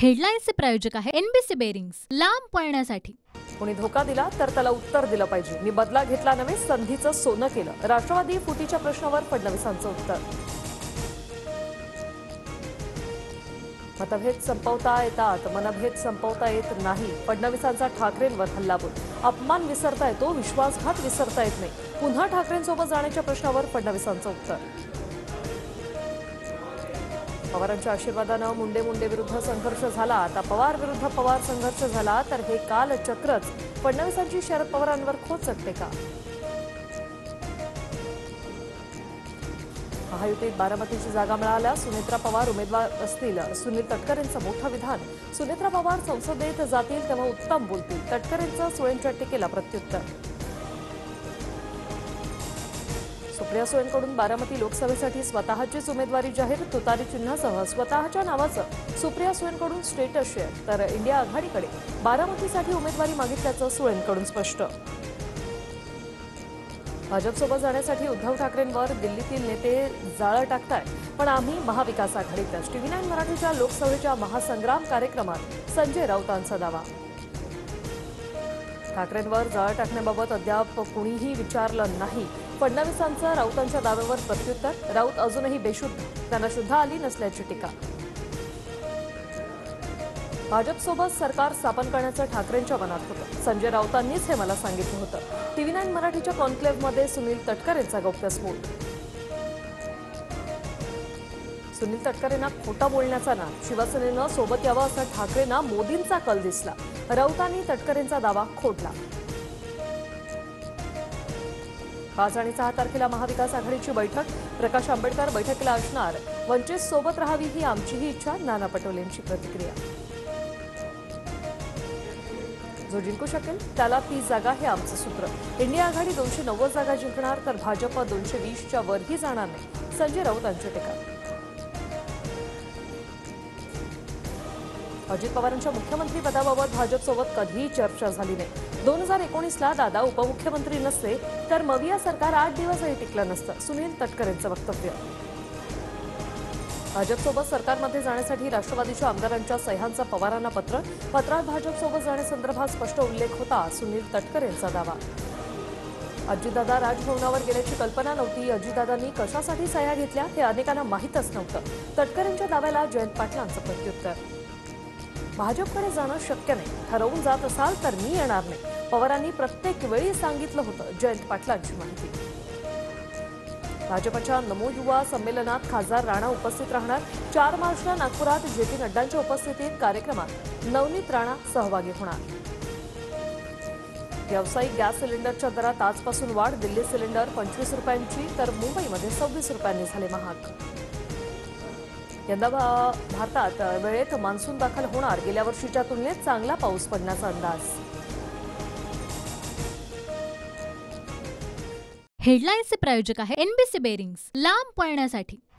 हेडलाईन्सचे प्रायोजक आहे NBC bearings, लांब पळण्यासाठी. कोणी धोका दिला तर त्याला उत्तर दिलं पाहिजे. मी बदला घेतला नव्हे, संधीचं सोनं केलं. राष्ट्रवादी फुटीच्या प्रश्नावर फडणवीसांचं उत्तर. मतभेद संपवता येतात, मनभेद संपवता येत नाही. फडणवीसांचा ठाकरेंवर हल्लाबोल. अपमान विसरता येतो, विश्वासघात विसरता येत नाही. पुन्हा ठाकरेंसोबत जाण्याच्या प्रश्नावर फडणवीसांचं उत्तर. पवारांच्या आशीर्वादानं मुंडे विरुद्ध संघर्ष झाला. आता पवार विरुद्ध पवार संघर्ष झाला तर हे कालचक्रच फडणवीसांची शरद पवारांवर खोचकते का? महायुतीत बारामतीची जागा मिळाल्या, सुनेत्रा पवार उमेदवार असतील. सुनील तटकरेंचं मोठं विधान. सुनेत्रा पवार संसदेत जातील तेव्हा उत्तम बोलतील. तटकरेंचं सुळेंच्या टीकेला प्रत्युत्तर. सुप्रिया सुळेंकडून बारामती लोकसभेसाठी स्वतःचीच उमेदवारी जाहीर. तुतारी चिन्हासह स्वतःच्या नावाचं सुप्रिया सुळेंकडून स्टेटस शेअर. तर इंडिया आघाडीकडे बारामतीसाठी उमेदवारी मागितल्याचं सुळेंकडून स्पष्ट. भाजपसोबत जाण्यासाठी उद्धव ठाकरेंवर दिल्लीतील नेते जाळं टाकताय, पण आम्ही महाविकास आघाडीतच. TV9 मराठीच्या लोकसभेच्या महासंग्राम कार्यक्रमात संजय राऊतांचा दावा. ठाकरेंवर जाळं टाकण्याबाबत अद्याप कुणीही विचारलं नाही. फडणवीसांचं राऊतांच्या दाव्यावर प्रत्युत्तर. राऊत अजूनही बेशुद्ध, त्यांना शुद्ध आली नसल्याची टीका. भाजपसोबत सरकार स्थापन करण्याचं ठाकरेंच्या मनात होतं. संजय राऊतांनीच हे मला सांगितलं होतं. TV9 मराठीच्या कॉन्क्लेव्हमध्ये सुनील तटकरेंचा गौप्यस्फोट. सुनील तटकरेंना खोटं बोलण्याचा नाद. शिवसेनेनं सोबत यावं असा ठाकरेंना मोदींचा कल दिसला. राऊतांनी तटकरेंचा दावा खोडला. 5 आणि 6 तारखेला महाविकास आघाडीची बैठक. प्रकाश आंबेडकर बैठकीला असणार. वंचित सोबत राहावी ही आमचीही इच्छा. नाना पटोलेंची प्रतिक्रिया. जो जिंकू शकेल त्याला 30 जागा हे आमचं सूत्र. इंडिया आघाडी 290 जागा जिंकणार तर भाजप 220च्या वरही जाणार नाही. संजय राऊतांची टीका. अजित पवारांच्या मुख्यमंत्री पदाबाबत भाजपसोबत कधीही चर्चा झाली नाही. 2019ला दादा उपमुख्यमंत्री नसते तर मविया सरकार 8 दिवसही टिकलं नसतं. सुनील तटकरेंचं वक्तव्य. भाजपसोबत सरकारमध्ये जाण्यासाठी राष्ट्रवादीच्या आमदारांच्या सह्यांचं पवारांना पत्र. पत्रात भाजपसोबत जाण्यासंदर्भात स्पष्ट उल्लेख होता. सुनील तटकरेंचा दावा. अजितदादा राजभवनावर गेल्याची कल्पना नव्हती. अजितदादांनी कशासाठी सह्या घेतल्या हे अनेकांना माहीतच नव्हतं. तटकरेंच्या दाव्याला जयंत पाटलांचं प्रत्युत्तर. भाजपकडे जाणं शक्य नाही. ठरवून जात असाल तर मी येणार नाही. पवारांनी प्रत्येक वेळी सांगितलं होतं. जयंत पाटलांची माहिती. भाजपच्या नमो युवा संमेलनात खासदार राणा उपस्थित राहणार. 4 मार्चला नागपुरात JP नड्डांच्या उपस्थितीत कार्यक्रमात नवनीत राणा सहभागी होणार. व्यावसायिक गॅस सिलेंडरच्या दरात आजपासून वाढ. दिल्ली सिलेंडर 25 रुपयांची तर मुंबईमध्ये 26 रुपयांनी झाले महाग. यंदा भारतात वेळेत मान्सून दाखल होणार. गेल्या वर्षीच्या तुलनेत चांगला पाऊस पडण्याचा अंदाज. हेडलाईन्सचे प्रायोजक आहे एनबीसी बेरिंग्स, लांब पळण्यासाठी.